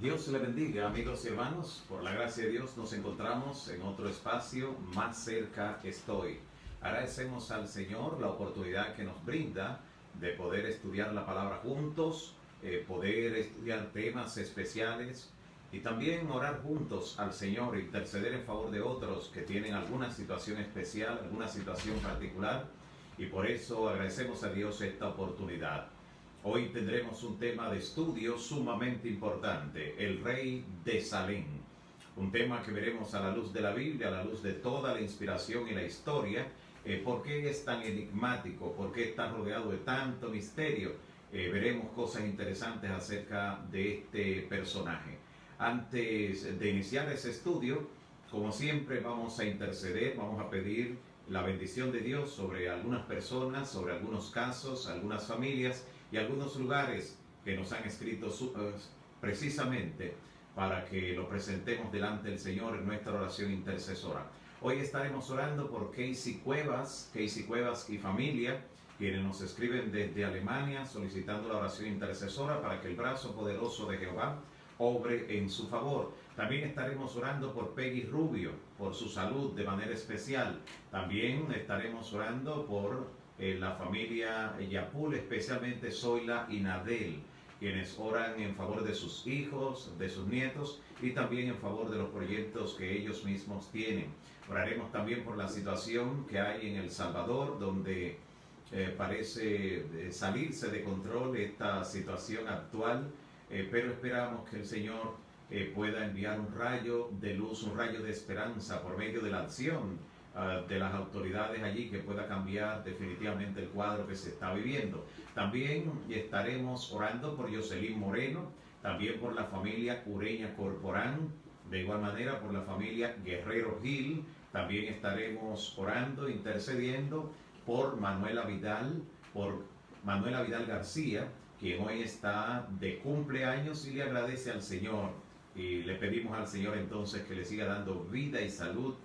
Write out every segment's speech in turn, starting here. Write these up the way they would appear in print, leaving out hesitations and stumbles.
Dios le bendiga, amigos y hermanos. Por la gracia de Dios nos encontramos en otro espacio. Más cerca estoy. Agradecemos al Señor la oportunidad que nos brinda de poder estudiar la palabra juntos, poder estudiar temas especiales y también orar juntos al Señor, interceder en favor de otros que tienen alguna situación especial, alguna situación particular, y por eso agradecemos a Dios esta oportunidad. Hoy tendremos un tema de estudio sumamente importante, el rey de Salem. Un tema que veremos a la luz de la Biblia, a la luz de toda la inspiración y la historia. ¿Por qué es tan enigmático? ¿Por qué está rodeado de tanto misterio? Veremos cosas interesantes acerca de este personaje. Antes de iniciar ese estudio, como siempre, vamos a interceder, vamos a pedir la bendición de Dios sobre algunas personas, sobre algunos casos, algunas familias y algunos lugares que nos han escrito precisamente para que lo presentemos delante del Señor en nuestra oración intercesora. Hoy estaremos orando por Casey Cuevas y familia, quienes nos escriben desde Alemania solicitando la oración intercesora para que el brazo poderoso de Jehová obre en su favor. También estaremos orando por Peggy Rubio, por su salud de manera especial. También estaremos orando por la familia Yapul, especialmente Zoila y Nadel, quienes oran en favor de sus hijos, de sus nietos y también en favor de los proyectos que ellos mismos tienen. Oraremos también por la situación que hay en El Salvador, donde parece salirse de control esta situación actual, pero esperamos que el Señor pueda enviar un rayo de luz, un rayo de esperanza por medio de la acción de las autoridades allí, que pueda cambiar definitivamente el cuadro que se está viviendo. También estaremos orando por Jocelyn Moreno, también por la familia Ureña Corporán, de igual manera por la familia Guerrero Gil. También estaremos orando, intercediendo por Manuela Vidal García, quien hoy está de cumpleaños y le agradece al Señor. Y le pedimos al Señor entonces que le siga dando vida y salud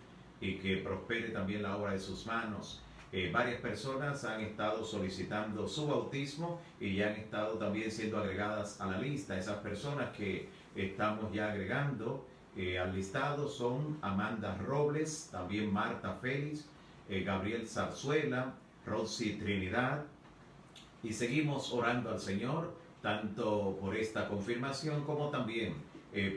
y que prospere también la obra de sus manos. Varias personas han estado solicitando su bautismo y ya han estado también siendo agregadas a la lista. Esas personas que estamos ya agregando al listado son Amanda Robles, también Marta Félix, Gabriel Zarzuela, Rosy Trinidad, y seguimos orando al Señor tanto por esta confirmación como también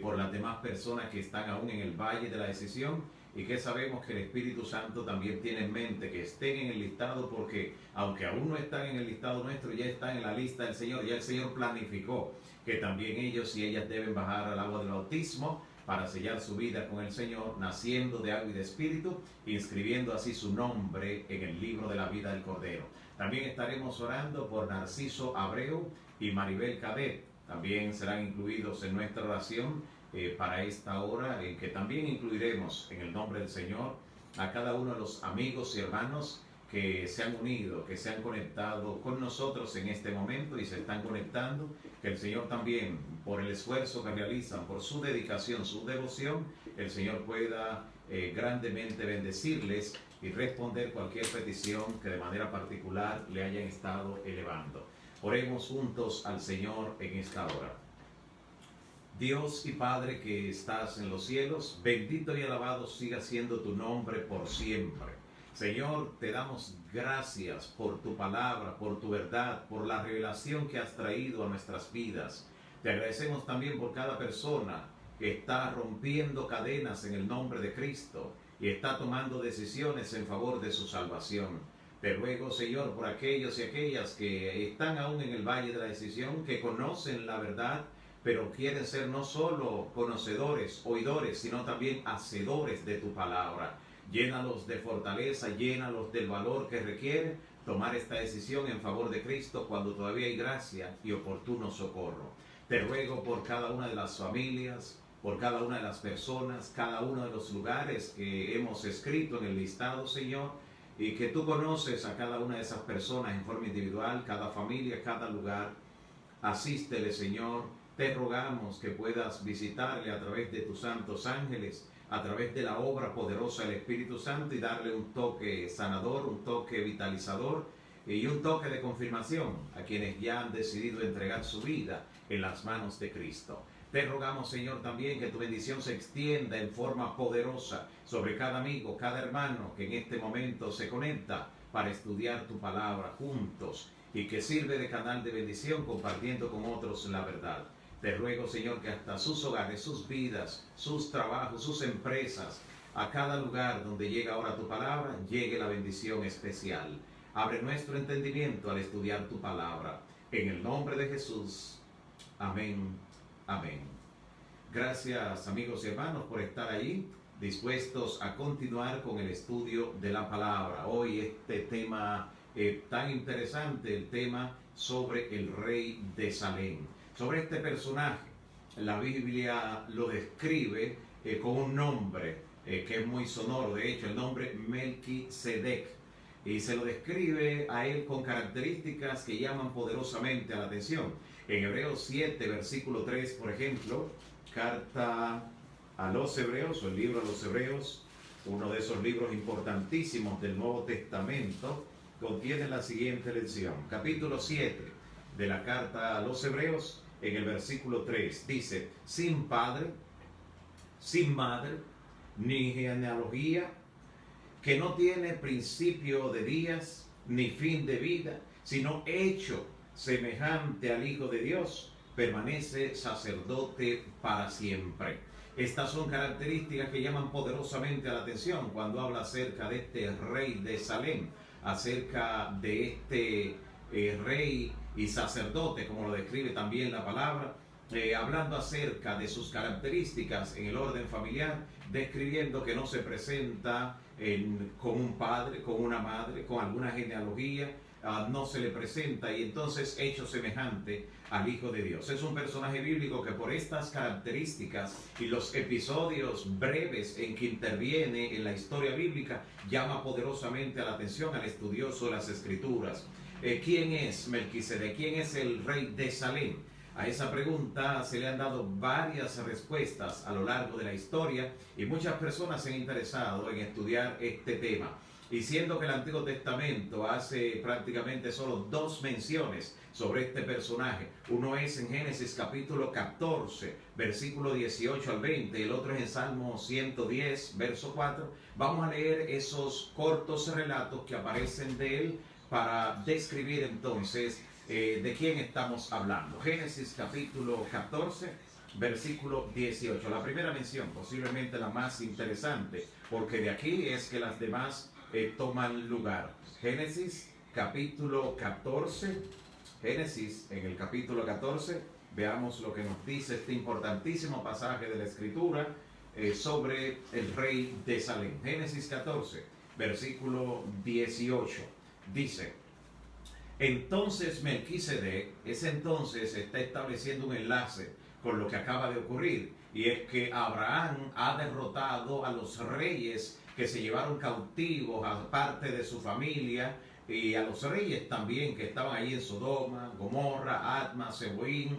por las demás personas que están aún en el valle de la decisión y que sabemos que el Espíritu Santo también tiene en mente que estén en el listado, porque aunque aún no están en el listado nuestro, ya están en la lista del Señor. Ya el Señor planificó que también ellos y ellas deben bajar al agua del bautismo para sellar su vida con el Señor, naciendo de agua y de Espíritu, inscribiendo así su nombre en el libro de la vida del Cordero. También estaremos orando por Narciso Abreu y Maribel Cadet. También serán incluidos en nuestra oración para esta hora, en que también incluiremos en el nombre del Señor a cada uno de los amigos y hermanos que se han unido, que se han conectado con nosotros en este momento y se están conectando, que el Señor también, por el esfuerzo que realizan, por su dedicación, su devoción, el Señor pueda grandemente bendecirles y responder cualquier petición que de manera particular le hayan estado elevando. Oremos juntos al Señor en esta hora. Dios y Padre que estás en los cielos, bendito y alabado siga siendo tu nombre por siempre. Señor, te damos gracias por tu palabra, por tu verdad, por la revelación que has traído a nuestras vidas. Te agradecemos también por cada persona que está rompiendo cadenas en el nombre de Cristo y está tomando decisiones en favor de su salvación. Te ruego, Señor, por aquellos y aquellas que están aún en el valle de la decisión, que conocen la verdad, pero quieren ser no solo conocedores, oidores, sino también hacedores de tu palabra. Llénalos de fortaleza, llénalos del valor que requiere tomar esta decisión en favor de Cristo cuando todavía hay gracia y oportuno socorro. Te ruego por cada una de las familias, por cada una de las personas, cada uno de los lugares que hemos escrito en el listado, Señor, y que tú conoces a cada una de esas personas en forma individual, cada familia, cada lugar. Asístele, Señor. Te rogamos que puedas visitarle a través de tus santos ángeles, a través de la obra poderosa del Espíritu Santo, y darle un toque sanador, un toque vitalizador y un toque de confirmación a quienes ya han decidido entregar su vida en las manos de Cristo. Te rogamos, Señor, también que tu bendición se extienda en forma poderosa sobre cada amigo, cada hermano que en este momento se conecta para estudiar tu palabra juntos y que sirve de canal de bendición compartiendo con otros la verdad. Te ruego, Señor, que hasta sus hogares, sus vidas, sus trabajos, sus empresas, a cada lugar donde llega ahora tu palabra, llegue la bendición especial. Abre nuestro entendimiento al estudiar tu palabra. En el nombre de Jesús. Amén. Amén. Gracias, amigos y hermanos, por estar ahí, dispuestos a continuar con el estudio de la palabra. Hoy este tema tan interesante, el tema sobre el rey de Salem. Sobre este personaje, la Biblia lo describe con un nombre que es muy sonoro, de hecho, el nombre Melquisedec. Y se lo describe a él con características que llaman poderosamente a la atención. En Hebreos 7, versículo 3, por ejemplo, carta a los Hebreos, o el libro a los Hebreos, uno de esos libros importantísimos del Nuevo Testamento, contiene la siguiente lección. Capítulo 7 de la carta a los Hebreos, en el versículo 3, dice: sin padre, sin madre, ni genealogía, que no tiene principio de días, ni fin de vida, sino hecho semejante al Hijo de Dios, permanece sacerdote para siempre. Estas son características que llaman poderosamente a la atención cuando habla acerca de este rey de Salem, acerca de este rey y sacerdote, como lo describe también la palabra, hablando acerca de sus características en el orden familiar, describiendo que no se presenta con un padre, con una madre, con alguna genealogía, no se le presenta, y entonces hecho semejante al Hijo de Dios. Es un personaje bíblico que por estas características y los episodios breves en que interviene en la historia bíblica llama poderosamente a la atención al estudioso de las Escrituras. ¿Quién es Melquisedec? ¿Quién es el rey de Salem? A esa pregunta se le han dado varias respuestas a lo largo de la historia y muchas personas se han interesado en estudiar este tema. Y siendo que el Antiguo Testamento hace prácticamente solo dos menciones sobre este personaje, uno es en Génesis capítulo 14, versículo 18 al 20, y el otro es en Salmo 110, verso 4, vamos a leer esos cortos relatos que aparecen de él para describir entonces de quién estamos hablando. Génesis capítulo 14, versículo 18. La primera mención, posiblemente la más interesante, porque de aquí es que las demás toman lugar. Génesis capítulo 14. Génesis en el capítulo 14. Veamos lo que nos dice este importantísimo pasaje de la Escritura sobre el rey de Salem. Génesis 14, versículo 18. Dice: entonces Melquisedec, ese entonces está estableciendo un enlace con lo que acaba de ocurrir, y es que Abraham ha derrotado a los reyes que se llevaron cautivos a parte de su familia, y a los reyes también que estaban ahí en Sodoma, Gomorra, Adma, Seboín,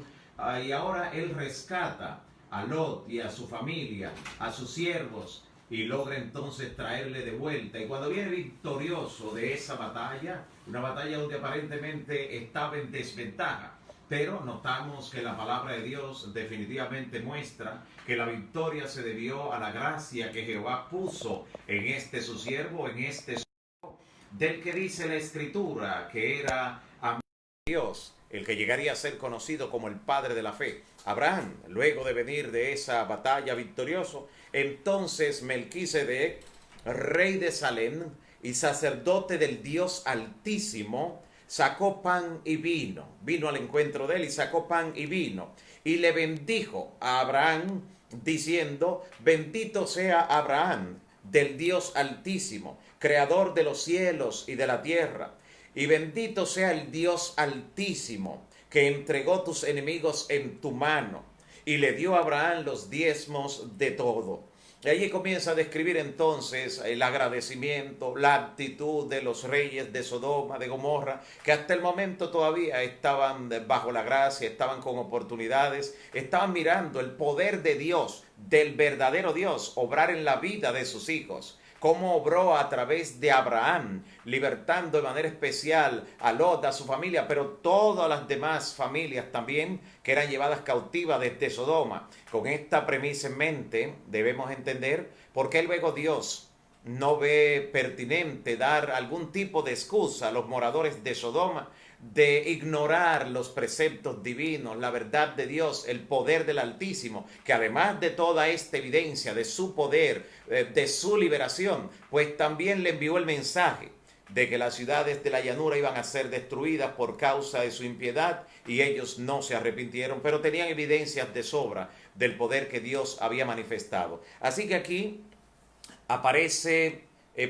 y ahora él rescata a Lot y a su familia, a sus siervos, y logra entonces traerle de vuelta. Y cuando viene victorioso de esa batalla, una batalla donde aparentemente estaba en desventaja, pero notamos que la palabra de Dios definitivamente muestra que la victoria se debió a la gracia que Jehová puso en este su siervo, en este su siervo, del que dice la Escritura que era amigo de Dios, el que llegaría a ser conocido como el padre de la fe. Abraham, luego de venir de esa batalla victorioso, entonces Melquisedec, rey de Salem y sacerdote del Dios Altísimo, sacó pan y vino, vino al encuentro de él y sacó pan y vino, y le bendijo a Abraham, diciendo: bendito sea Abraham del Dios Altísimo, creador de los cielos y de la tierra, y bendito sea el Dios Altísimo, que entregó tus enemigos en tu mano, y le dio a Abraham los diezmos de todo. Y allí comienza a describir entonces el agradecimiento, la actitud de los reyes de Sodoma, de Gomorra, que hasta el momento todavía estaban bajo la gracia, estaban con oportunidades, estaban mirando el poder de Dios, del verdadero Dios, obrar en la vida de sus hijos. cómo obró a través de Abraham, libertando de manera especial a Lot, a su familia, pero todas las demás familias también que eran llevadas cautivas desde Sodoma. Con esta premisa en mente, debemos entender por qué luego Dios no ve pertinente dar algún tipo de excusa a los moradores de Sodoma de ignorar los preceptos divinos, la verdad de Dios, el poder del Altísimo, que además de toda esta evidencia de su poder, de su liberación, pues también le envió el mensaje de que las ciudades de la llanura iban a ser destruidas por causa de su impiedad, y ellos no se arrepintieron, pero tenían evidencias de sobra del poder que Dios había manifestado. Así que aquí aparece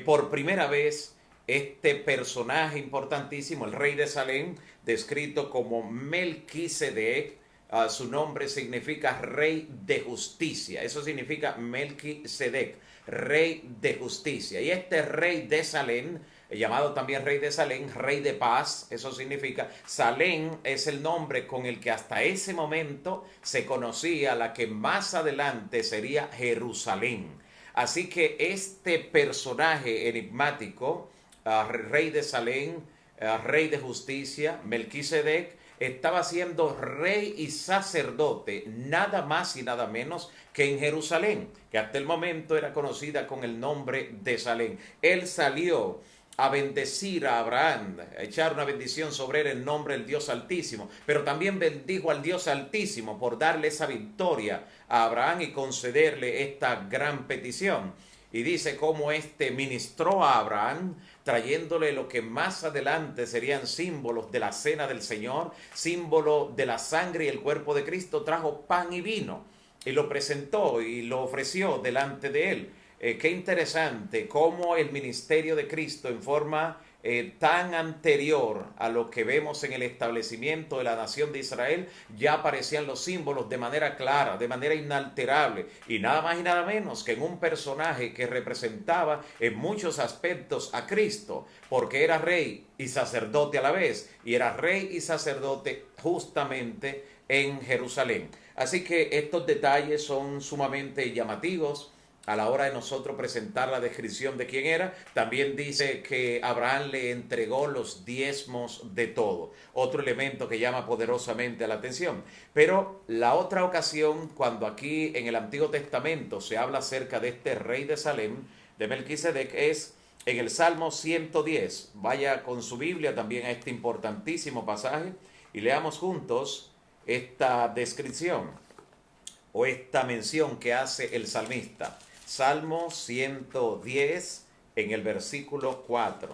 por primera vez este personaje importantísimo, el rey de Salem, descrito como Melquisedec. Su nombre significa rey de justicia. Eso significa Melquisedec, rey de justicia. Y este rey de Salem, llamado también rey de Salem, rey de paz, eso significa, Salem es el nombre con el que hasta ese momento se conocía la que más adelante sería Jerusalén. Así que este personaje enigmático, rey de Salem, rey de justicia, Melquisedec, estaba siendo rey y sacerdote nada más y nada menos que en Jerusalén, que hasta el momento era conocida con el nombre de Salem. Él salió a bendecir a Abraham, a echar una bendición sobre él en nombre del Dios Altísimo, pero también bendijo al Dios Altísimo por darle esa victoria a Abraham y concederle esta gran petición. Y dice cómo éste ministró a Abraham, trayéndole lo que más adelante serían símbolos de la cena del Señor, símbolo de la sangre y el cuerpo de Cristo. Trajo pan y vino y lo presentó y lo ofreció delante de él. Qué interesante cómo el ministerio de Cristo en forma tan anterior a lo que vemos en el establecimiento de la nación de Israel, ya aparecían los símbolos de manera clara, de manera inalterable, y nada más y nada menos que en un personaje que representaba en muchos aspectos a Cristo, porque era rey y sacerdote a la vez, y era rey y sacerdote justamente en Jerusalén. Así que estos detalles son sumamente llamativos a la hora de nosotros presentar la descripción de quién era. También dice que Abraham le entregó los diezmos de todo. Otro elemento que llama poderosamente la atención. Pero la otra ocasión, cuando aquí en el Antiguo Testamento se habla acerca de este rey de Salem, de Melquisedec, es en el Salmo 110. Vaya con su Biblia también a este importantísimo pasaje y leamos juntos esta descripción o esta mención que hace el salmista. Salmo 110 en el versículo 4.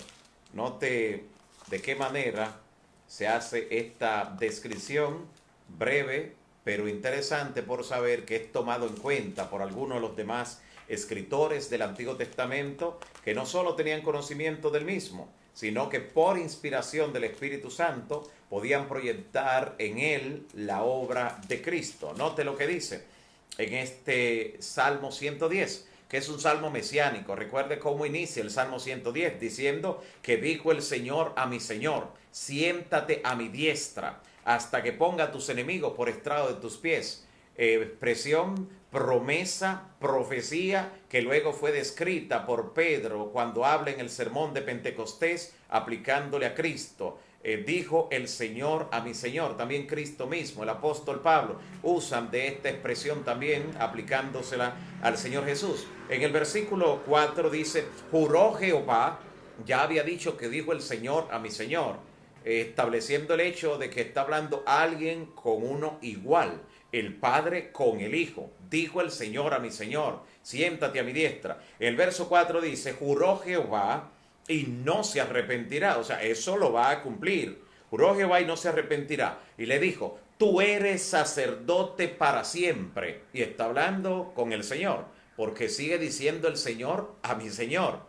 Note de qué manera se hace esta descripción breve pero interesante por saber que es tomado en cuenta por algunos de los demás escritores del Antiguo Testamento que no solo tenían conocimiento del mismo, sino que por inspiración del Espíritu Santo podían proyectar en él la obra de Cristo. Note lo que dice en este Salmo 110, que es un salmo mesiánico. Recuerde cómo inicia el Salmo 110, diciendo que dijo el Señor a mi Señor, siéntate a mi diestra, hasta que ponga a tus enemigos por estrado de tus pies. Expresión, promesa, profecía, que luego fue descrita por Pedro cuando habla en el sermón de Pentecostés, aplicándole a Cristo. Dijo el Señor a mi Señor. También Cristo mismo, el apóstol Pablo, usan de esta expresión también aplicándosela al Señor Jesús. En el versículo 4 dice, juró Jehová, ya había dicho que dijo el Señor a mi Señor, estableciendo el hecho de que está hablando alguien con uno igual, el Padre con el Hijo. Dijo el Señor a mi Señor, siéntate a mi diestra. El verso 4 dice, juró Jehová y no se arrepentirá. O sea, eso lo va a cumplir. Juró Jehová y no se arrepentirá. Y le dijo, tú eres sacerdote para siempre. Y está hablando con el Señor, porque sigue diciendo el Señor a mi Señor.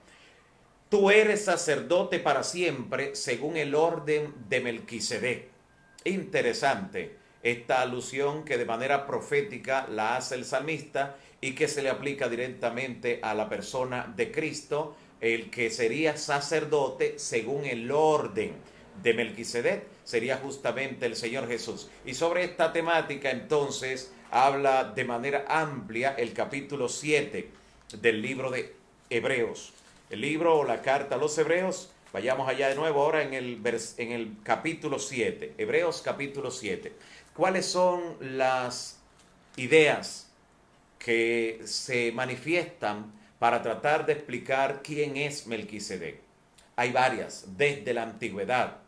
Tú eres sacerdote para siempre según el orden de Melquisedec. Interesante esta alusión que de manera profética la hace el salmista y que se le aplica directamente a la persona de Cristo, el que sería sacerdote según el orden de Melquisedec, sería justamente el Señor Jesús. Y sobre esta temática entonces habla de manera amplia el capítulo 7 del libro de Hebreos. el libro o la carta a los Hebreos. Vayamos allá de nuevo ahora en el capítulo 7, Hebreos capítulo 7. ¿Cuáles son las ideas que se manifiestan para tratar de explicar quién es Melquisedec? Hay varias, desde la antigüedad.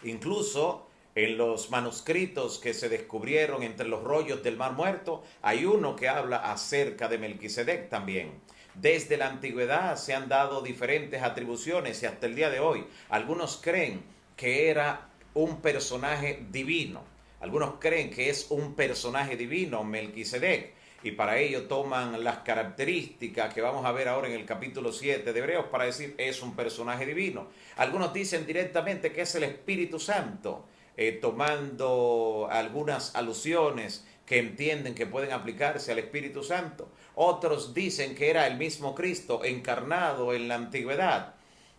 Incluso en los manuscritos que se descubrieron entre los rollos del Mar Muerto, hay uno que habla acerca de Melquisedec también. Desde la antigüedad se han dado diferentes atribuciones y hasta el día de hoy algunos creen que era un personaje divino. Algunos creen que es un personaje divino, Melquisedec, y para ello toman las características que vamos a ver ahora en el capítulo 7 de Hebreos para decir es un personaje divino. Algunos dicen directamente que es el Espíritu Santo, tomando algunas alusiones que entienden que pueden aplicarse al Espíritu Santo. Otros dicen que era el mismo Cristo encarnado en la antigüedad.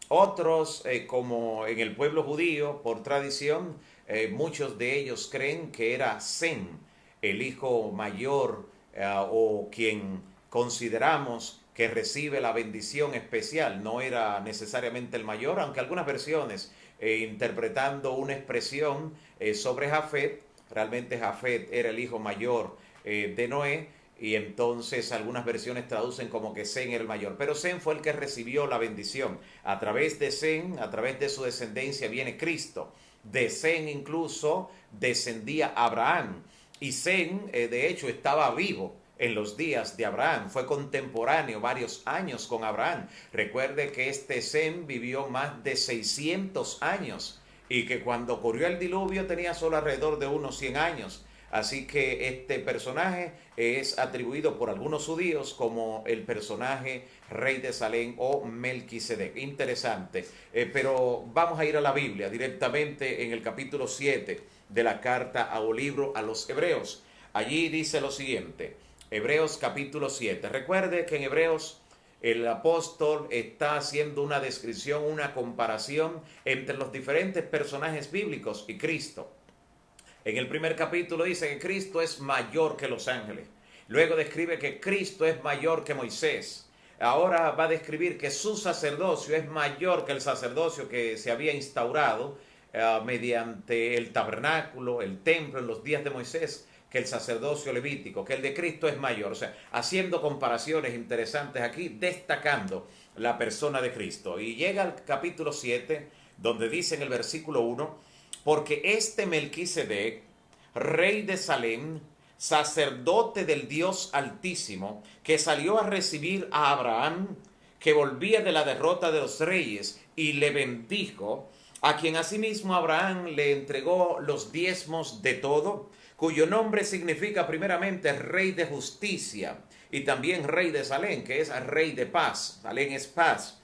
Otros, como en el pueblo judío, por tradición, muchos de ellos creen que era Sem, el hijo mayor o quien consideramos que recibe la bendición especial. No era necesariamente el mayor, aunque algunas versiones interpretando una expresión sobre Jafet, realmente Jafet era el hijo mayor de Noé, y entonces algunas versiones traducen como que Sem era el mayor, pero Sem fue el que recibió la bendición. A través de Sem, a través de su descendencia viene Cristo. De Sem incluso descendía Abraham, y Sem de hecho estaba vivo en los días de Abraham, fue contemporáneo varios años con Abraham. Recuerde que este Sem vivió más de 600 años y que cuando ocurrió el diluvio tenía solo alrededor de unos 100 años. Así que este personaje es atribuido por algunos judíos como el personaje rey de Salem o Melquisedec. Interesante. Pero vamos a ir a la Biblia directamente en el capítulo 7 de la carta o libro a los Hebreos. Allí dice lo siguiente, Hebreos capítulo 7. Recuerde que en Hebreos el apóstol está haciendo una descripción, una comparación entre los diferentes personajes bíblicos y Cristo. En el primer capítulo dice que Cristo es mayor que los ángeles. Luego describe que Cristo es mayor que Moisés. Ahora va a describir que su sacerdocio es mayor que el sacerdocio que se había instaurado mediante el tabernáculo, el templo en los días de Moisés, que el sacerdocio levítico, que el de Cristo es mayor. O sea, haciendo comparaciones interesantes aquí, destacando la persona de Cristo. Y llega al capítulo 7, donde dice en el versículo 1, porque este Melquisedec, rey de Salem, sacerdote del Dios Altísimo, que salió a recibir a Abraham, que volvía de la derrota de los reyes, y le bendijo, a quien asimismo Abraham le entregó los diezmos de todo, cuyo nombre significa primeramente rey de justicia, y también rey de Salem, que es rey de paz. Salem es paz.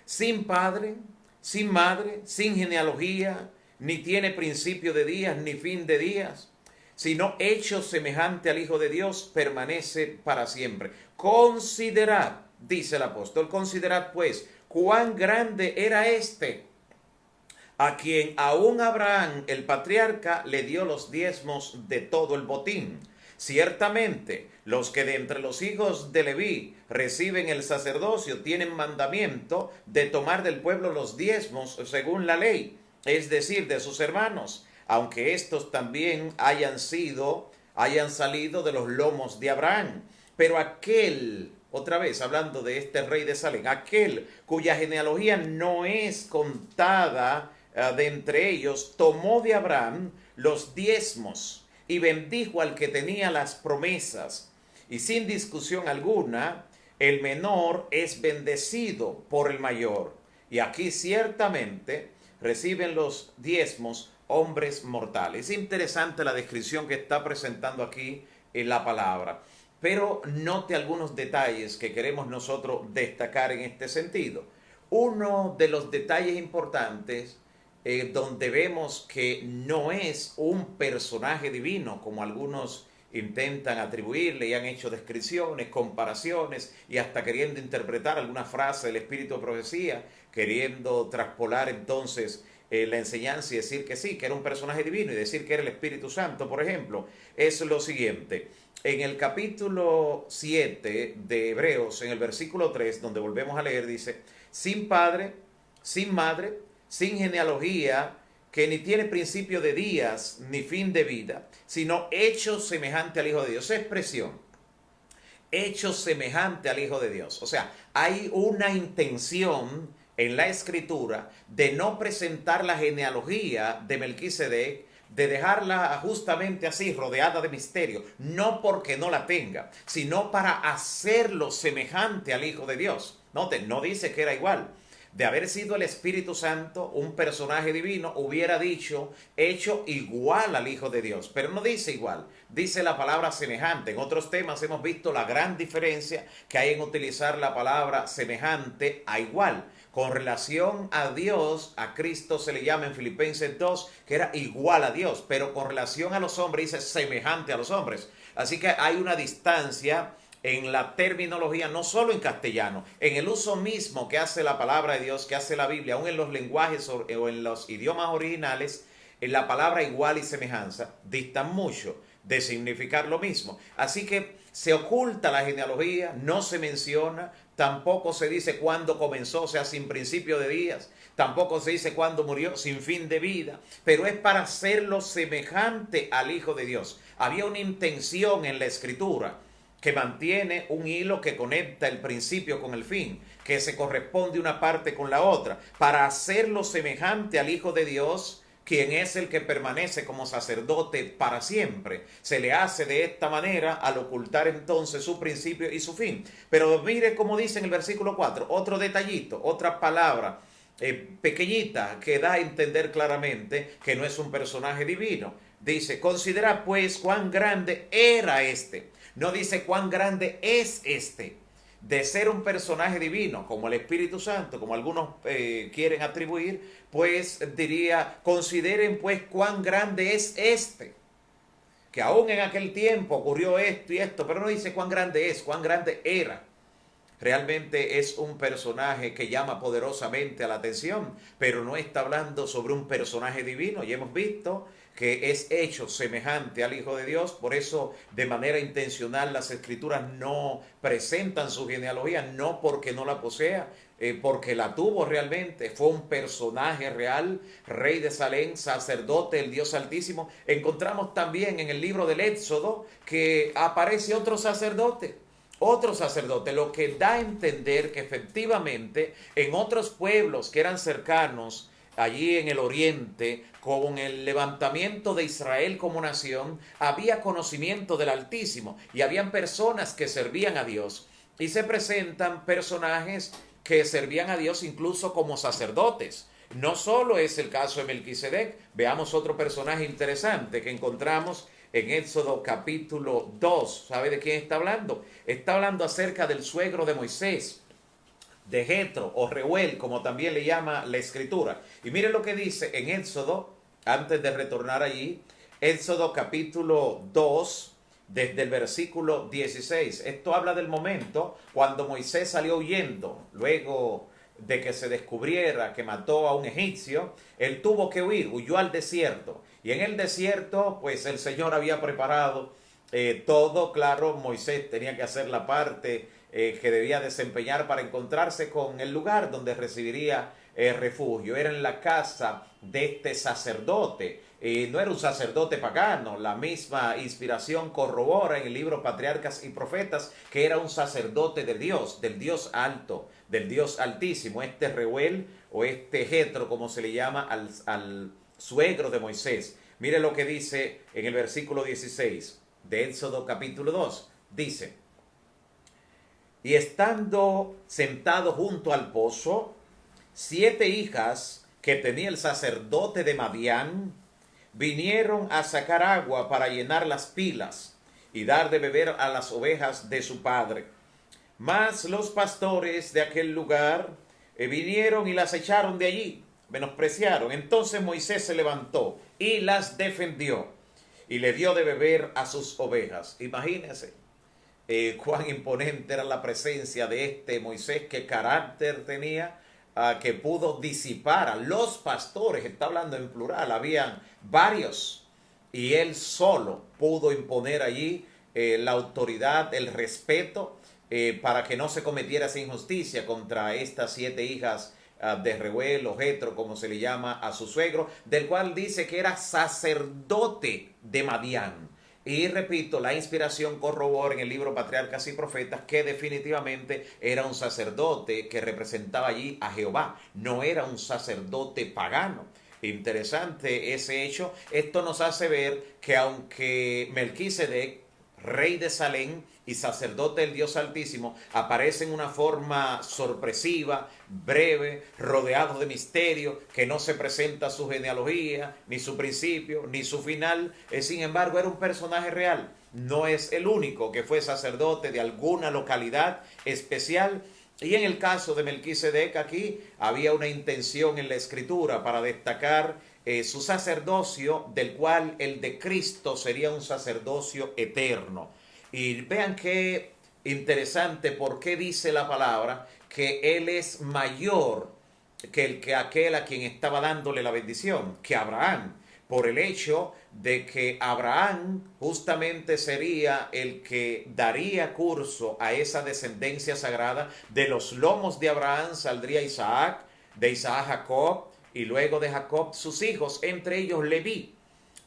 Sin padre, sin madre, sin genealogía, ni tiene principio de días, ni fin de días, sino hecho semejante al Hijo de Dios, permanece para siempre. Considerad, dice el apóstol, considerad pues, cuán grande era este, a quien aún Abraham, el patriarca, le dio los diezmos de todo el botín. Ciertamente, los que de entre los hijos de Leví reciben el sacerdocio tienen mandamiento de tomar del pueblo los diezmos según la ley, es decir, de sus hermanos, aunque estos también hayan salido de los lomos de Abraham. Pero aquel, otra vez hablando de este rey de Salem, aquel cuya genealogía no es contada de entre ellos, tomó de Abraham los diezmos y bendijo al que tenía las promesas. Y sin discusión alguna, el menor es bendecido por el mayor. Y aquí ciertamente reciben los diezmos hombres mortales. Es interesante la descripción que está presentando aquí en la palabra, pero note algunos detalles que queremos nosotros destacar en este sentido. Uno de los detalles importantes donde vemos que no es un personaje divino como algunos intentan atribuirle y han hecho descripciones, comparaciones y hasta queriendo interpretar alguna frase del espíritu de profecía, queriendo traspolar entonces la enseñanza y decir que sí, que era un personaje divino y decir que era el Espíritu Santo, por ejemplo, es lo siguiente. En el capítulo 7 de Hebreos, en el versículo 3, donde volvemos a leer, dice, sin padre, sin madre, sin genealogía, que ni tiene principio de días ni fin de vida, sino hecho semejante al Hijo de Dios. Esa expresión, hecho semejante al Hijo de Dios. O sea, hay una intención en la Escritura de no presentar la genealogía de Melquisedec, de dejarla justamente así, rodeada de misterio, no porque no la tenga, sino para hacerlo semejante al Hijo de Dios. Note, no dice que era igual. De haber sido el Espíritu Santo, un personaje divino, hubiera dicho, hecho igual al Hijo de Dios. Pero no dice igual, dice la palabra semejante. En otros temas hemos visto la gran diferencia que hay en utilizar la palabra semejante a igual. Con relación a Dios, a Cristo se le llama en Filipenses 2 que era igual a Dios, pero con relación a los hombres dice semejante a los hombres. Así que hay una distancia en la terminología, no solo en castellano, en el uso mismo que hace la palabra de Dios, que hace la Biblia, aún en los lenguajes o en los idiomas originales, en la palabra igual y semejanza distan mucho de significar lo mismo. Así que se oculta la genealogía, no se menciona, tampoco se dice cuándo comenzó, o sea, sin principio de días, tampoco se dice cuándo murió, sin fin de vida, pero es para hacerlo semejante al Hijo de Dios. Había una intención en la Escritura que mantiene un hilo que conecta el principio con el fin, que se corresponde una parte con la otra, para hacerlo semejante al Hijo de Dios, quien es el que permanece como sacerdote para siempre. Se le hace de esta manera al ocultar entonces su principio y su fin. Pero mire cómo dice en el versículo 4, otro detallito, otra palabra pequeñita que da a entender claramente que no es un personaje divino. Dice, considera pues cuán grande era este. No dice cuán grande es este. De ser un personaje divino, como el Espíritu Santo, como algunos quieren atribuir, pues diría, consideren pues cuán grande es este. Que aún en aquel tiempo ocurrió esto y esto, pero no dice cuán grande es, cuán grande era. Realmente es un personaje que llama poderosamente a la atención, pero no está hablando sobre un personaje divino. Y hemos visto que es hecho semejante al Hijo de Dios, por eso de manera intencional las Escrituras no presentan su genealogía, no porque no la posea, porque la tuvo realmente, fue un personaje real, rey de Salem, sacerdote del Dios Altísimo. Encontramos también en el libro del Éxodo que aparece otro sacerdote, lo que da a entender que efectivamente en otros pueblos que eran cercanos, allí en el oriente, con el levantamiento de Israel como nación, había conocimiento del Altísimo y habían personas que servían a Dios. Y se presentan personajes que servían a Dios incluso como sacerdotes. No solo es el caso de Melquisedec, veamos otro personaje interesante que encontramos en Éxodo capítulo 2. ¿Sabe de quién está hablando? Está hablando acerca del suegro de Moisés, de Jetro o Reuel, como también le llama la Escritura. Y miren lo que dice en Éxodo, antes de retornar allí, Éxodo capítulo 2, desde el versículo 16. Esto habla del momento cuando Moisés salió huyendo, luego de que se descubriera que mató a un egipcio. Él tuvo que huir, huyó al desierto. Y en el desierto, pues el Señor había preparado todo. Claro, Moisés tenía que hacer la parte que debía desempeñar para encontrarse con el lugar donde recibiría refugio. Era en la casa de este sacerdote. No era un sacerdote pagano. La misma inspiración corrobora en el libro Patriarcas y Profetas que era un sacerdote de Dios, del Dios alto, del Dios altísimo. Este Reuel o este Jetro, como se le llama al suegro de Moisés. Mire lo que dice en el versículo 16 de Éxodo capítulo 2. Dice, y estando sentado junto al pozo, 7 hijas que tenía el sacerdote de Madián vinieron a sacar agua para llenar las pilas y dar de beber a las ovejas de su padre. Mas los pastores de aquel lugar vinieron y las echaron de allí, menospreciaron. Entonces Moisés se levantó y las defendió y le dio de beber a sus ovejas. Imagínense cuán imponente era la presencia de este Moisés, qué carácter tenía. que pudo disipar a los pastores, está hablando en plural, habían varios, y él solo pudo imponer allí la autoridad, el respeto, para que no se cometiera esa injusticia contra estas 7 hijas de Reuel o Jetro, como se le llama a su suegro, del cual dice que era sacerdote de Madián. Y repito, la inspiración corrobora en el libro Patriarcas y Profetas que definitivamente era un sacerdote que representaba allí a Jehová, no era un sacerdote pagano. Interesante ese hecho. Esto nos hace ver que aunque Melquisedec, rey de Salem y sacerdote del Dios Altísimo, aparece en una forma sorpresiva, breve, rodeado de misterio, que no se presenta su genealogía, ni su principio, ni su final. Sin embargo, era un personaje real. No es el único que fue sacerdote de alguna localidad especial. Y en el caso de Melquisedec, aquí había una intención en la escritura para destacar su sacerdocio, del cual el de Cristo sería un sacerdocio eterno. Y vean qué interesante, por qué dice la palabra que Él es mayor que aquel a quien estaba dándole la bendición, que Abraham, por el hecho de que Abraham justamente sería el que daría curso a esa descendencia sagrada. De los lomos de Abraham saldría Isaac, de Isaac Jacob, y luego de Jacob sus hijos, entre ellos Leví.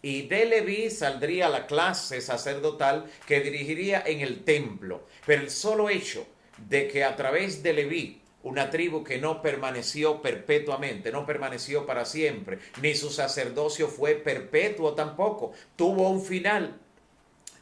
Y de Leví saldría la clase sacerdotal que dirigiría en el templo. Pero el solo hecho de que a través de Leví, una tribu que no permaneció perpetuamente, no permaneció para siempre, ni su sacerdocio fue perpetuo tampoco, tuvo un final.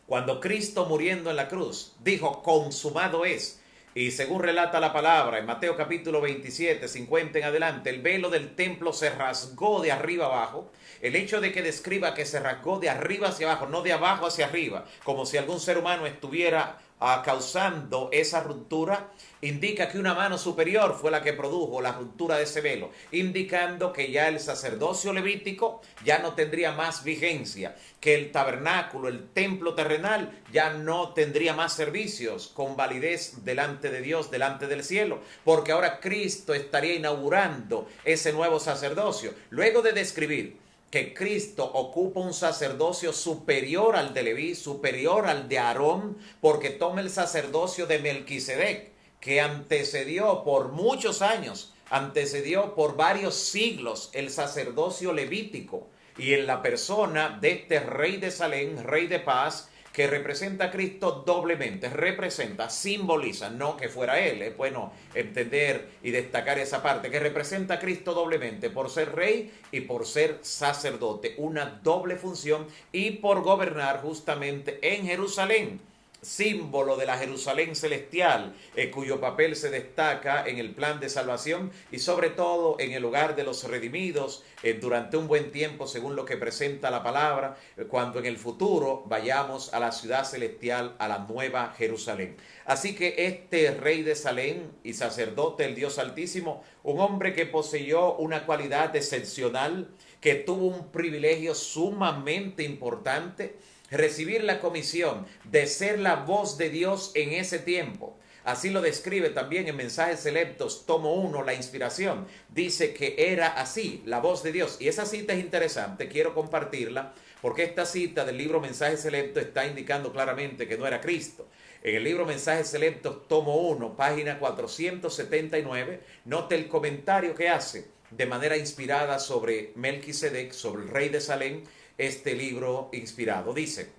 Cuando Cristo, muriendo en la cruz, dijo: consumado es. Y según relata la palabra en Mateo capítulo 27, 50 en adelante, el velo del templo se rasgó de arriba abajo. El hecho de que describa que se rasgó de arriba hacia abajo, no de abajo hacia arriba, como si algún ser humano estuviera causando esa ruptura, indica que una mano superior fue la que produjo la ruptura de ese velo, indicando que ya el sacerdocio levítico ya no tendría más vigencia, que el tabernáculo, el templo terrenal, ya no tendría más servicios con validez delante de Dios, delante del cielo, porque ahora Cristo estaría inaugurando ese nuevo sacerdocio. Luego de describir que Cristo ocupa un sacerdocio superior al de Leví, superior al de Aarón, porque toma el sacerdocio de Melquisedec, que antecedió por muchos años, antecedió por varios siglos el sacerdocio levítico, y en la persona de este rey de Salem, rey de paz, que representa a Cristo doblemente, representa, simboliza, no que fuera Él, es bueno entender y destacar esa parte, que representa a Cristo doblemente, por ser rey y por ser sacerdote, una doble función, y por gobernar justamente en Jerusalén, símbolo de la Jerusalén celestial, cuyo papel se destaca en el plan de salvación y sobre todo en el hogar de los redimidos durante un buen tiempo, según lo que presenta la palabra, cuando en el futuro vayamos a la ciudad celestial, a la nueva Jerusalén. Así que este rey de Salem y sacerdote del Dios Altísimo, un hombre que poseyó una cualidad excepcional, que tuvo un privilegio sumamente importante, recibir la comisión de ser la voz de Dios en ese tiempo. Así lo describe también en Mensajes Selectos, tomo 1, la inspiración. Dice que era así, la voz de Dios. Y esa cita es interesante, quiero compartirla, porque esta cita del libro Mensajes Selectos está indicando claramente que no era Cristo. En el libro Mensajes Selectos, tomo 1, página 479, note el comentario que hace de manera inspirada sobre Melquisedec, sobre el rey de Salem, este libro inspirado. Dice: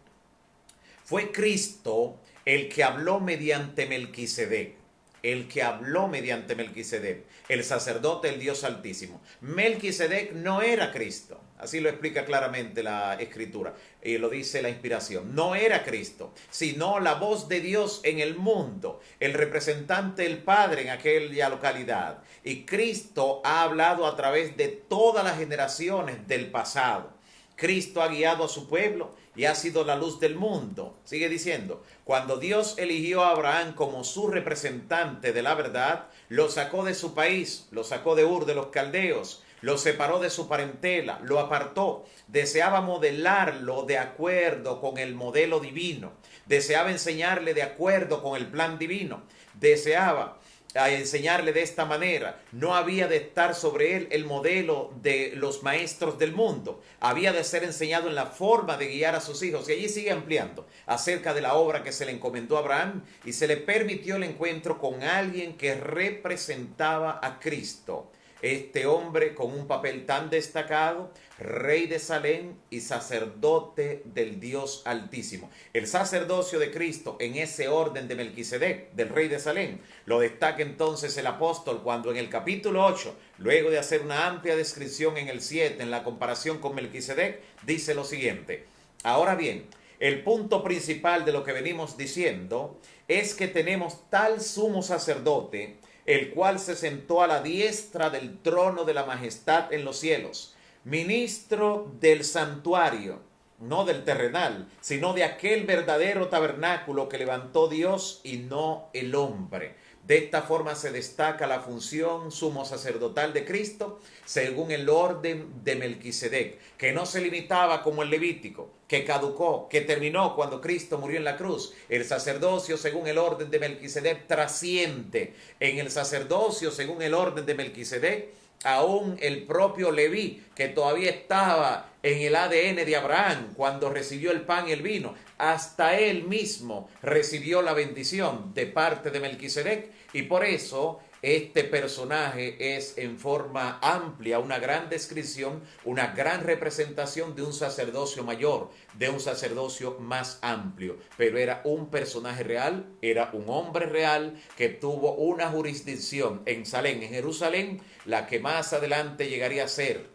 fue Cristo el que habló mediante Melquisedec, el que habló mediante Melquisedec, el sacerdote del Dios Altísimo. Melquisedec no era Cristo, así lo explica claramente la Escritura, y lo dice la inspiración. No era Cristo, sino la voz de Dios en el mundo, el representante del Padre en aquella localidad. Y Cristo ha hablado a través de todas las generaciones del pasado. Cristo ha guiado a su pueblo y ha sido la luz del mundo. Sigue diciendo: cuando Dios eligió a Abraham como su representante de la verdad, lo sacó de su país, lo sacó de Ur de los Caldeos, lo separó de su parentela, lo apartó, deseaba modelarlo de acuerdo con el modelo divino, deseaba enseñarle de acuerdo con el plan divino, deseaba a enseñarle de esta manera. No había de estar sobre él el modelo de los maestros del mundo. Había de ser enseñado en la forma de guiar a sus hijos. Y allí sigue ampliando acerca de la obra que se le encomendó a Abraham y se le permitió el encuentro con alguien que representaba a Cristo. Este hombre con un papel tan destacado, rey de Salem y sacerdote del Dios Altísimo. El sacerdocio de Cristo en ese orden de Melquisedec, del rey de Salem, lo destaca entonces el apóstol cuando en el capítulo 8, luego de hacer una amplia descripción en el 7, en la comparación con Melquisedec, dice lo siguiente: ahora bien, el punto principal de lo que venimos diciendo es que tenemos tal sumo sacerdote, el cual se sentó a la diestra del trono de la majestad en los cielos, ministro del santuario, no del terrenal, sino de aquel verdadero tabernáculo que levantó Dios y no el hombre. De esta forma se destaca la función sumo sacerdotal de Cristo según el orden de Melquisedec, que no se limitaba como el Levítico, que caducó, que terminó cuando Cristo murió en la cruz. El sacerdocio según el orden de Melquisedec trasciende. En el sacerdocio según el orden de Melquisedec, aún el propio Leví, que todavía estaba en el ADN de Abraham cuando recibió el pan y el vino, hasta él mismo recibió la bendición de parte de Melquisedec, y por eso este personaje es en forma amplia una gran descripción, una gran representación de un sacerdocio mayor, de un sacerdocio más amplio. Pero era un personaje real, era un hombre real que tuvo una jurisdicción en Salem, en Jerusalén, la que más adelante llegaría a ser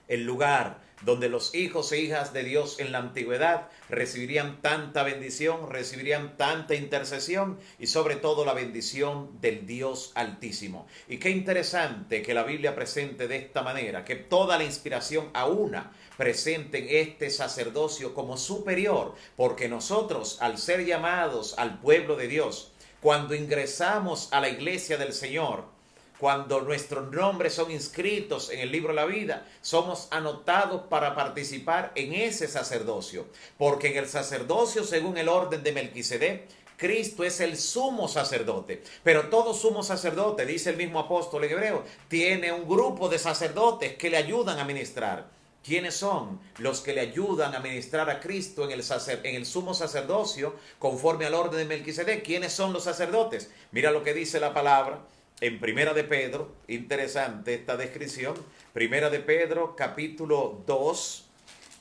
el lugar donde los hijos e hijas de Dios en la antigüedad recibirían tanta bendición, recibirían tanta intercesión y sobre todo la bendición del Dios Altísimo. Y qué interesante que la Biblia presente de esta manera, que toda la inspiración aúna presente en este sacerdocio como superior, porque nosotros, al ser llamados al pueblo de Dios, cuando ingresamos a la iglesia del Señor, cuando nuestros nombres son inscritos en el libro de la vida, somos anotados para participar en ese sacerdocio. Porque en el sacerdocio, según el orden de Melquisedec, Cristo es el sumo sacerdote. Pero todo sumo sacerdote, dice el mismo apóstol en Hebreo, tiene un grupo de sacerdotes que le ayudan a ministrar. ¿Quiénes son los que le ayudan a ministrar a Cristo en el sumo sacerdocio conforme al orden de Melquisedec? ¿Quiénes son los sacerdotes? Mira lo que dice la palabra en Primera de Pedro, interesante esta descripción. Primera de Pedro, capítulo 2,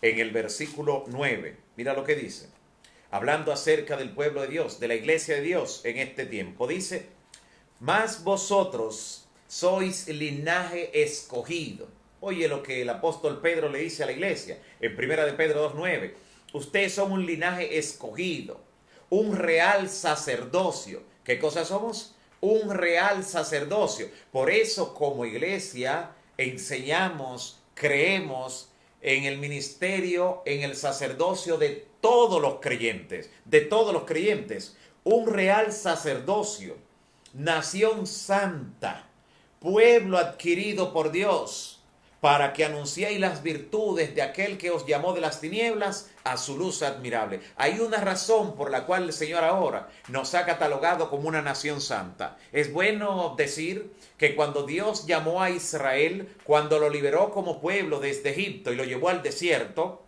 en el versículo 9. Mira lo que dice, hablando acerca del pueblo de Dios, de la iglesia de Dios en este tiempo. Dice: mas vosotros sois linaje escogido. Oye lo que el apóstol Pedro le dice a la iglesia en Primera de Pedro 2:9. Ustedes son un linaje escogido, un real sacerdocio. ¿Qué cosa somos? Un real sacerdocio. Por eso, como iglesia, enseñamos, creemos en el ministerio, en el sacerdocio de todos los creyentes, de todos los creyentes. Un real sacerdocio, nación santa, pueblo adquirido por Dios, para que anunciéis las virtudes de aquel que os llamó de las tinieblas a su luz admirable. Hay una razón por la cual el Señor ahora nos ha catalogado como una nación santa. Es bueno decir que cuando Dios llamó a Israel, cuando lo liberó como pueblo desde Egipto y lo llevó al desierto,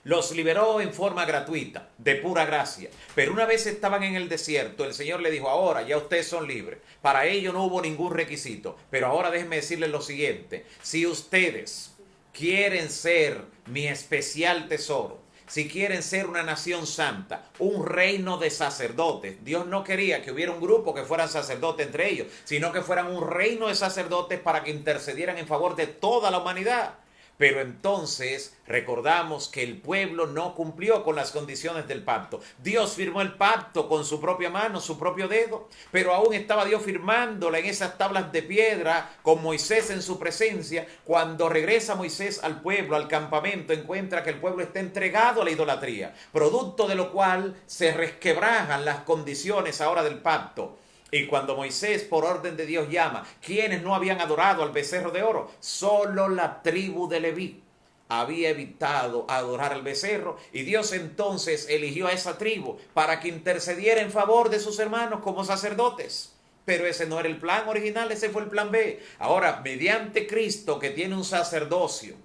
los liberó en forma gratuita, de pura gracia. Pero una vez estaban en el desierto, el Señor le dijo: ahora ya ustedes son libres. Para ello no hubo ningún requisito. Pero ahora déjenme decirles lo siguiente: si ustedes quieren ser mi especial tesoro, si quieren ser una nación santa, un reino de sacerdotes, Dios no quería que hubiera un grupo que fueran sacerdotes entre ellos, sino que fueran un reino de sacerdotes para que intercedieran en favor de toda la humanidad. Pero entonces recordamos que el pueblo no cumplió con las condiciones del pacto. Dios firmó el pacto con su propia mano, su propio dedo, pero aún estaba Dios firmándola en esas tablas de piedra con Moisés en su presencia. Cuando regresa Moisés al pueblo, al campamento, encuentra que el pueblo está entregado a la idolatría, producto de lo cual se resquebrajan las condiciones ahora del pacto. Y cuando Moisés, por orden de Dios, llama, ¿quiénes no habían adorado al becerro de oro? Solo la tribu de Leví había evitado adorar al becerro, y Dios entonces eligió a esa tribu para que intercediera en favor de sus hermanos como sacerdotes. Pero ese no era el plan original, ese fue el plan B. Ahora, mediante Cristo, que tiene un sacerdocio,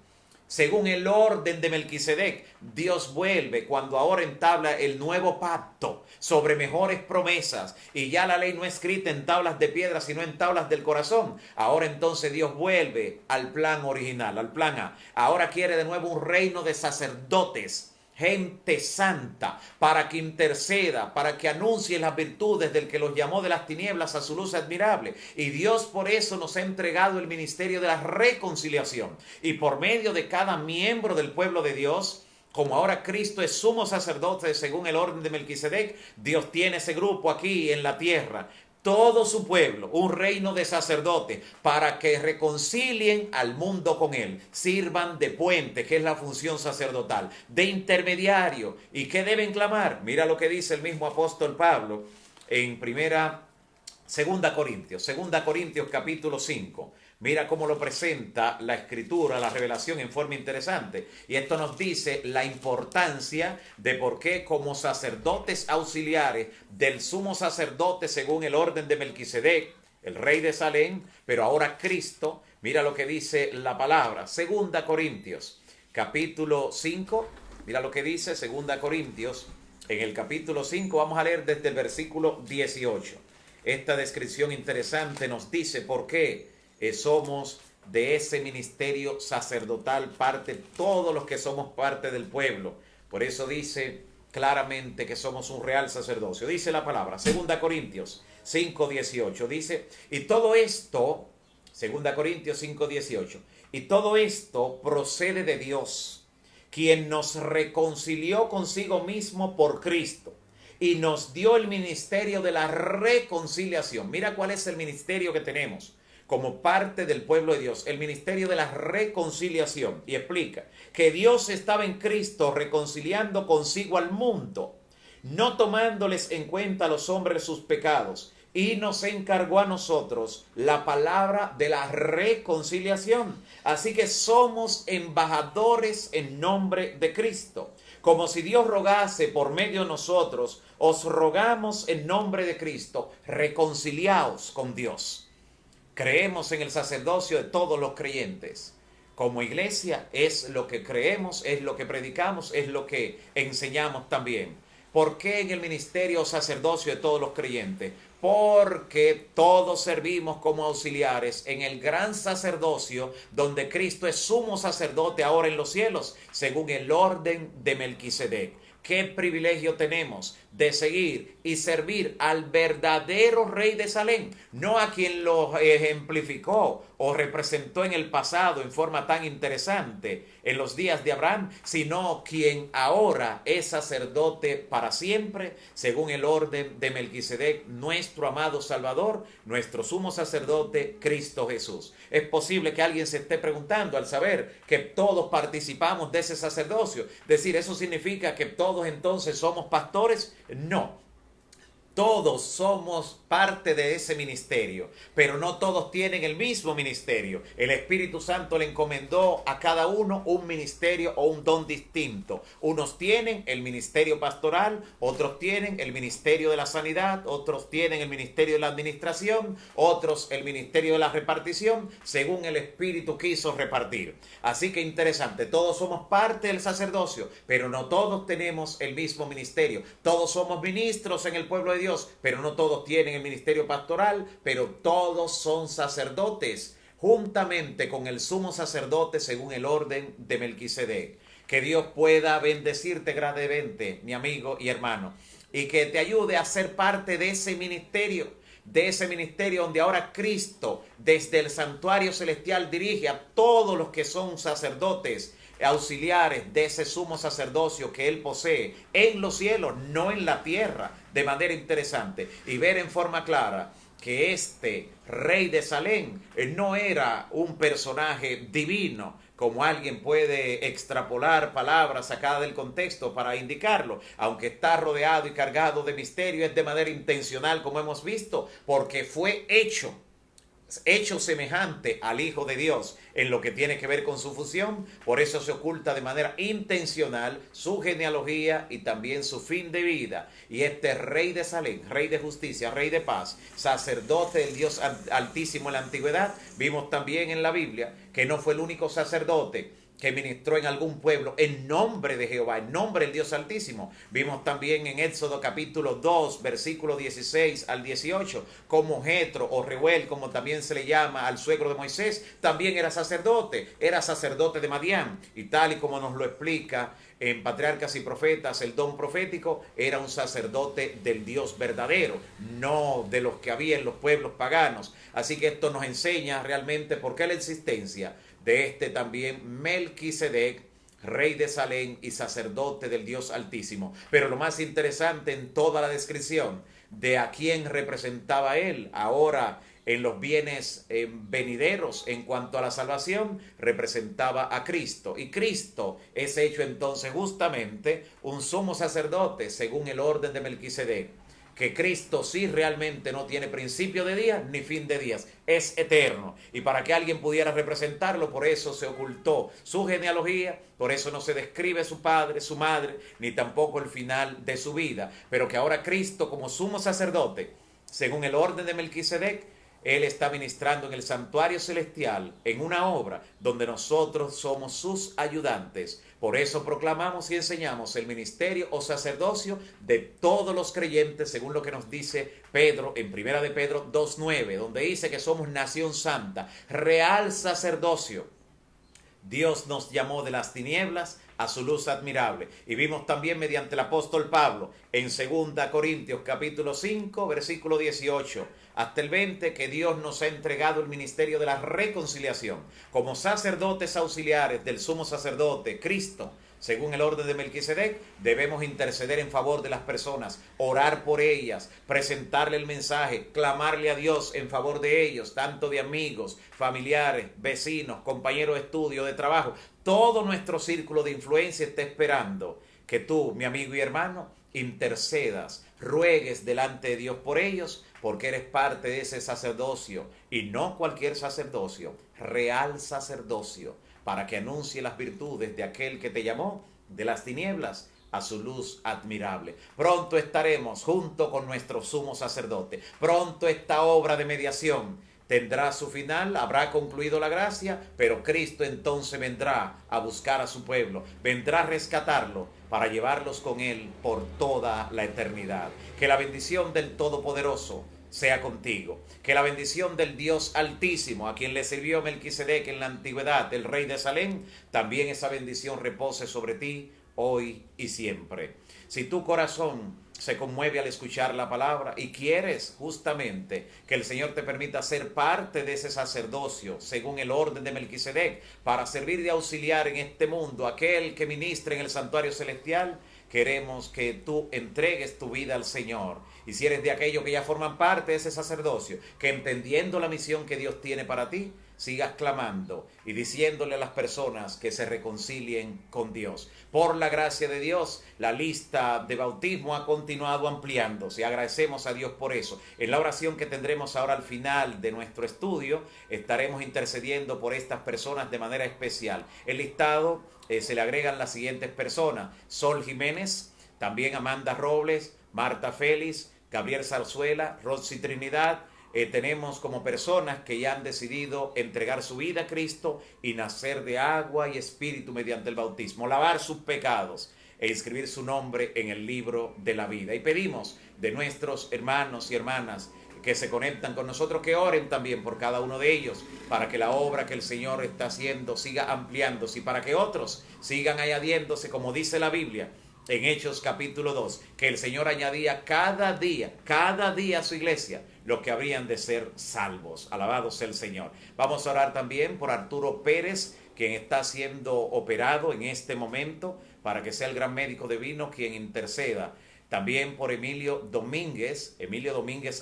según el orden de Melquisedec, Dios vuelve cuando ahora entabla el nuevo pacto sobre mejores promesas, y ya la ley no es escrita en tablas de piedra, sino en tablas del corazón. Ahora entonces Dios vuelve al plan original, al plan A. Ahora quiere de nuevo un reino de sacerdotes, gente santa, para que interceda, para que anuncie las virtudes del que los llamó de las tinieblas a su luz admirable. Y Dios por eso nos ha entregado el ministerio de la reconciliación. Y por medio de cada miembro del pueblo de Dios, como ahora Cristo es sumo sacerdote según el orden de Melquisedec, Dios tiene ese grupo aquí en la tierra, todo su pueblo, un reino de sacerdotes, para que reconcilien al mundo con él, sirvan de puente, que es la función sacerdotal, de intermediario. ¿Y qué deben clamar? Mira lo que dice el mismo apóstol Pablo en segunda Corintios capítulo 5. Mira cómo lo presenta la Escritura, la revelación en forma interesante. Y esto nos dice la importancia de por qué como sacerdotes auxiliares del sumo sacerdote según el orden de Melquisedec, el rey de Salem, pero ahora Cristo, mira lo que dice la palabra. Segunda Corintios, capítulo 5, mira lo que dice Segunda Corintios, en el capítulo 5, vamos a leer desde el versículo 18. Esta descripción interesante nos dice por qué somos de ese ministerio sacerdotal parte, todos los que somos parte del pueblo. Por eso dice claramente que somos un real sacerdocio. Dice la palabra, 2 Corintios 5:18, dice, y todo esto, 2 Corintios 5:18, y todo esto procede de Dios, quien nos reconcilió consigo mismo por Cristo y nos dio el ministerio de la reconciliación. Mira cuál es el ministerio que tenemos como parte del pueblo de Dios, el ministerio de la reconciliación. Y explica que Dios estaba en Cristo reconciliando consigo al mundo, no tomándoles en cuenta a los hombres sus pecados, y nos encargó a nosotros la palabra de la reconciliación. Así que somos embajadores en nombre de Cristo. Como si Dios rogase por medio de nosotros, os rogamos en nombre de Cristo, reconciliaos con Dios. Creemos en el sacerdocio de todos los creyentes. Como iglesia es lo que creemos, es lo que predicamos, es lo que enseñamos también. ¿Por qué en el ministerio o sacerdocio de todos los creyentes? Porque todos servimos como auxiliares en el gran sacerdocio donde Cristo es sumo sacerdote ahora en los cielos, según el orden de Melquisedec. ¿Qué privilegio tenemos de seguir y servir al verdadero rey de Salem? No a quien lo ejemplificó o representó en el pasado en forma tan interesante en los días de Abraham, sino quien ahora es sacerdote para siempre, según el orden de Melquisedec, nuestro amado Salvador, nuestro sumo sacerdote, Cristo Jesús. Es posible que alguien se esté preguntando al saber que todos participamos de ese sacerdocio, decir, ¿eso significa que todos entonces somos pastores? No. Todos somos parte de ese ministerio, pero no todos tienen el mismo ministerio. El Espíritu Santo le encomendó a cada uno un ministerio o un don distinto. Unos tienen el ministerio pastoral, otros tienen el ministerio de la sanidad, otros tienen el ministerio de la administración, otros el ministerio de la repartición, según el Espíritu quiso repartir. Así que interesante, todos somos parte del sacerdocio, pero no todos tenemos el mismo ministerio. Todos somos ministros en el pueblo de Dios, pero no todos tienen el ministerio pastoral, pero todos son sacerdotes, juntamente con el sumo sacerdote según el orden de Melquisedec. Que Dios pueda bendecirte grandemente, mi amigo y hermano, y que te ayude a ser parte de ese ministerio donde ahora Cristo desde el santuario celestial dirige a todos los que son sacerdotes auxiliares de ese sumo sacerdocio que él posee en los cielos, no en la tierra, de manera interesante, y ver en forma clara que este rey de Salem no era un personaje divino, como alguien puede extrapolar palabras sacadas del contexto para indicarlo, aunque está rodeado y cargado de misterio, es de manera intencional, como hemos visto, porque fue hecho hecho semejante al Hijo de Dios en lo que tiene que ver con su función. Por eso se oculta de manera intencional su genealogía y también su fin de vida. Y este Rey de Salem, Rey de justicia, Rey de paz, sacerdote del Dios Altísimo en la antigüedad, vimos también en la Biblia que no fue el único sacerdote que ministró en algún pueblo en nombre de Jehová, en nombre del Dios Altísimo. Vimos también en Éxodo capítulo 2, versículo 16 al 18, como Jetro o Reuel, como también se le llama al suegro de Moisés, también era sacerdote de Madián. Y tal y como nos lo explica en Patriarcas y Profetas, el don profético era un sacerdote del Dios verdadero, no de los que había en los pueblos paganos. Así que esto nos enseña realmente por qué la existencia de este también Melquisedec, rey de Salem y sacerdote del Dios Altísimo. Pero lo más interesante en toda la descripción de a quién representaba él ahora en los bienes venideros en cuanto a la salvación, representaba a Cristo. Y Cristo es hecho entonces justamente un sumo sacerdote según el orden de Melquisedec. Que Cristo sí realmente no tiene principio de días ni fin de días, es eterno. Y para que alguien pudiera representarlo, por eso se ocultó su genealogía, por eso no se describe su padre, su madre, ni tampoco el final de su vida. Pero que ahora Cristo como sumo sacerdote, según el orden de Melquisedec, Él está ministrando en el santuario celestial, en una obra donde nosotros somos sus ayudantes. Por eso proclamamos y enseñamos el ministerio o sacerdocio de todos los creyentes, según lo que nos dice Pedro en 1 de Pedro 2:9, donde dice que somos nación santa, real sacerdocio. Dios nos llamó de las tinieblas a su luz admirable. Y vimos también mediante el apóstol Pablo en 2 Corintios capítulo 5, versículo 18 hasta el 20, que Dios nos ha entregado el ministerio de la reconciliación como sacerdotes auxiliares del sumo sacerdote Cristo. Según el orden de Melquisedec, debemos interceder en favor de las personas, orar por ellas, presentarle el mensaje, clamarle a Dios en favor de ellos, tanto de amigos, familiares, vecinos, compañeros de estudio, de trabajo. Todo nuestro círculo de influencia está esperando que tú, mi amigo y hermano, intercedas, ruegues delante de Dios por ellos, porque eres parte de ese sacerdocio, y no cualquier sacerdocio, real sacerdocio, para que anuncie las virtudes de aquel que te llamó de las tinieblas a su luz admirable. Pronto estaremos junto con nuestro sumo sacerdote. Pronto esta obra de mediación tendrá su final, habrá concluido la gracia, pero Cristo entonces vendrá a buscar a su pueblo, vendrá a rescatarlo para llevarlos con él por toda la eternidad. Que la bendición del Todopoderoso sea contigo. Que la bendición del Dios Altísimo, a quien le sirvió Melquisedec en la antigüedad, el rey de Salem, también esa bendición repose sobre ti hoy y siempre. Si tu corazón se conmueve al escuchar la palabra y quieres justamente que el Señor te permita ser parte de ese sacerdocio según el orden de Melquisedec para servir de auxiliar en este mundo aquel que ministra en el santuario celestial, queremos que tú entregues tu vida al Señor. Y si eres de aquellos que ya forman parte de ese sacerdocio, que entendiendo la misión que Dios tiene para ti, sigas clamando y diciéndole a las personas que se reconcilien con Dios. Por la gracia de Dios, la lista de bautismo ha continuado ampliándose. Agradecemos a Dios por eso. En la oración que tendremos ahora al final de nuestro estudio, estaremos intercediendo por estas personas de manera especial. El listado se le agregan las siguientes personas: Sol Jiménez, también Amanda Robles, Marta Félix, Gabriel Zarzuela, Rosy Trinidad. Tenemos como personas que ya han decidido entregar su vida a Cristo y nacer de agua y espíritu mediante el bautismo, lavar sus pecados e inscribir su nombre en el libro de la vida. Y pedimos de nuestros hermanos y hermanas que se conectan con nosotros, que oren también por cada uno de ellos, para que la obra que el Señor está haciendo siga ampliándose y para que otros sigan añadiéndose, como dice la Biblia en Hechos capítulo 2, que el Señor añadía cada día a su iglesia los que habrían de ser salvos. Alabado sea el Señor. Vamos a orar también por Arturo Pérez, quien está siendo operado en este momento, para que sea el gran médico divino quien interceda. También por Emilio Domínguez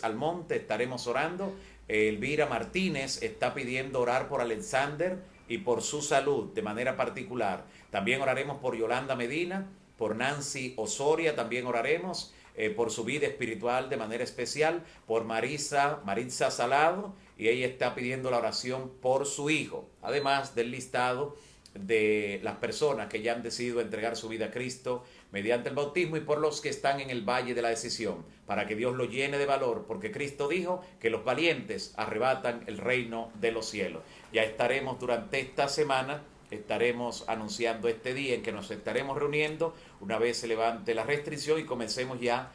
Almonte estaremos orando. Elvira Martínez está pidiendo orar por Alexander y por su salud de manera particular. También oraremos por Yolanda Medina, por Nancy Osoria, también oraremos por su vida espiritual de manera especial, por Maritza Salado y ella está pidiendo la oración por su hijo, además del listado de las personas que ya han decidido entregar su vida a Cristo mediante el bautismo y por los que están en el valle de la decisión, para que Dios lo llene de valor, porque Cristo dijo que los valientes arrebatan el reino de los cielos. Ya estaremos durante esta semana, estaremos anunciando este día en que nos estaremos reuniendo una vez se levante la restricción y comencemos ya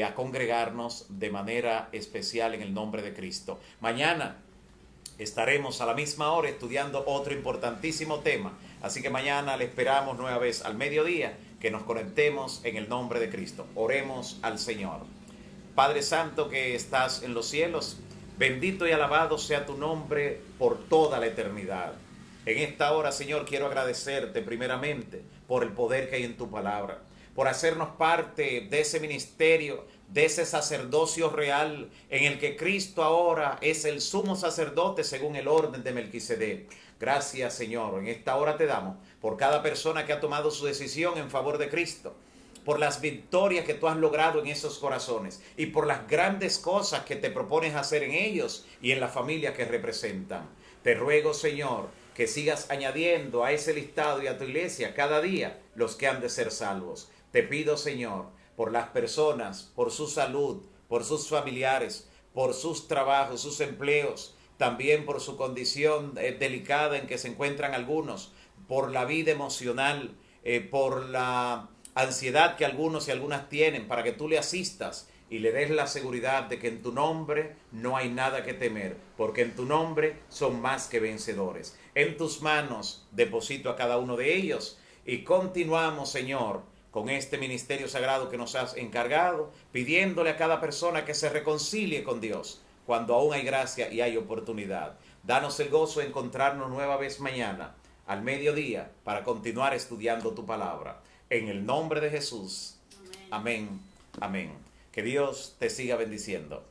a congregarnos de manera especial en el nombre de Cristo. Mañana estaremos a la misma hora estudiando otro importantísimo tema. Así que mañana le esperamos nueva vez al mediodía que nos conectemos en el nombre de Cristo. Oremos al Señor. Padre Santo que estás en los cielos, bendito y alabado sea tu nombre por toda la eternidad. En esta hora, Señor, quiero agradecerte primeramente por el poder que hay en tu palabra, por hacernos parte de ese ministerio, de ese sacerdocio real en el que Cristo ahora es el sumo sacerdote según el orden de Melquisedec. Gracias, Señor. En esta hora te damos por cada persona que ha tomado su decisión en favor de Cristo, por las victorias que tú has logrado en esos corazones y por las grandes cosas que te propones hacer en ellos y en la familia que representan. Te ruego, Señor, que sigas añadiendo a ese listado y a tu iglesia cada día los que han de ser salvos. Te pido, Señor, por las personas, por su salud, por sus familiares, por sus trabajos, sus empleos, también por su condición delicada en que se encuentran algunos, por la vida emocional, por la ansiedad que algunos y algunas tienen, para que tú le asistas y le des la seguridad de que en tu nombre no hay nada que temer, porque en tu nombre son más que vencedores. En tus manos deposito a cada uno de ellos y continuamos, Señor, con este ministerio sagrado que nos has encargado, pidiéndole a cada persona que se reconcilie con Dios cuando aún hay gracia y hay oportunidad. Danos el gozo de encontrarnos nueva vez mañana al mediodía para continuar estudiando tu palabra. En el nombre de Jesús. Amén. Amén. Que Dios te siga bendiciendo.